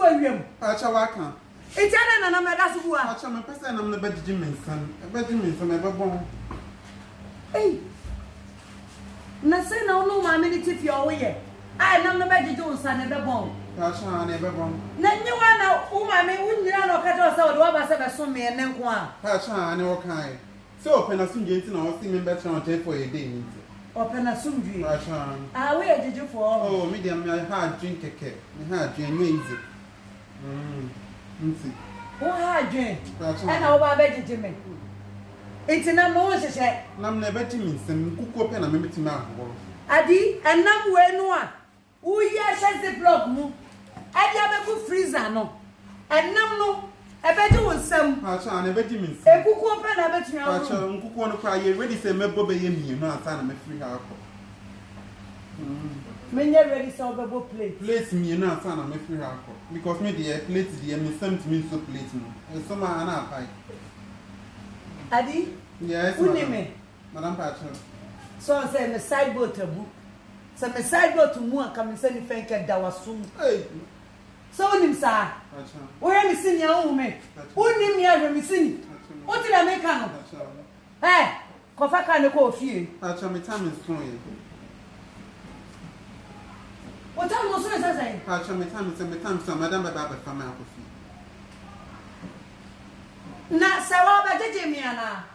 wiem. Acha waka. It's an na meda so bua. Acha me person am na bedji mensan. Bedji mensan e bebon. Hey. Na say na no ma me ni tifi o ye. Ai nam na bedji jo nsa ne bebon. Acha na e bebon. Na nyiwa na wo ma me wunyira na okajo say wo de wa ba se be so me ne nko a. Acha na o kai. So open asumje nti na o si me better on check for a day nti. Open asumje. Acha. Ah we ejiju for. Oh, medium me hard drink keke. Me hard drink easy. Nti. Wo ha dwen. Acha. E na wo ba bedji me. Enti na no hyehyɛ. Nam na bedji mensem kuku open na me metima ahoro. Adi enam we no a. Wo ye hyɛ block mu. Adi abeku freezer no. Enam no ebeji wo nsam. Acha na bedji mensem. Ekuku open na betumi awo. Acha nkuku no kwa ye ready say mebo be ye mienu asa na me free ha akọ. Menye ready so bebo plate. Plate mienu asa na me free ha akọ. Because me the plate the me same to me so plate no. E so ma na apai. Adi? Yes. Unime. Madam Pacha. So say me side boat abu. So me side boat mu aka me say ni fenke da wasum. Hey. So unim sa. Pacha. Wo he me sini a wo me. Unim ya hwe me sini. O ti na me ka no. Pacha. Eh, ko fa ka ne ko ofie. Pacha me time is strong ye. O ta mo so say. Pacha me time so madam baba be fama akofi. Na sa wa ba jeje mi ana.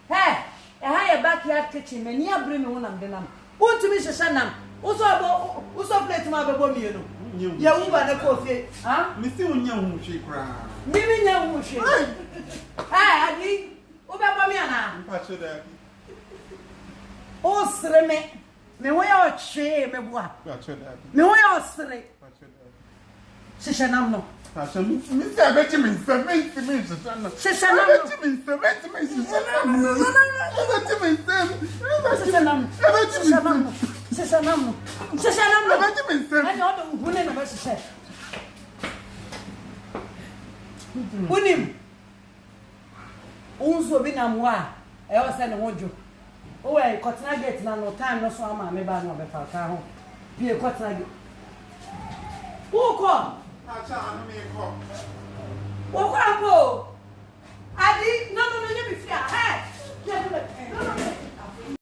Eh, e ha ye backyard kitchen me ni abre me wonam de nam. O tumi hyehyɛ nam. Wo so plate ma bebo mi no. Ya wu ba na ko ofie. Ha? Me si unya hu hwe kra. Mimi nya hu hwe. Adi, wo be bo mi ana. Pacha da. O sere me. Me wo ya o hwe me boa. Pacha da. Me wo ya o sere. Pacha da. Hyehyɛ nam no. Pacha me si abeti me nsem me hyehyɛ nam. Hyehyɛ nam no. Abeti me nsem hyehyɛ nam. Abeti me nsem. Hyehyɛ nam. Hyehyɛ nam no. Hyehyɛ nam no. Hyehyɛ nam no. Abeti me nsem. Ani o do hune na be hyehyɛ. Unim. Unso bi na mwa. E o se ne hojo. O we kotena gate na no time no so ama me ba na be fa ka ho. Pie kotena gate. Wo ko? Pacha anu me ko. Wo ko apo? Adi, no, you be fear. Hey. No.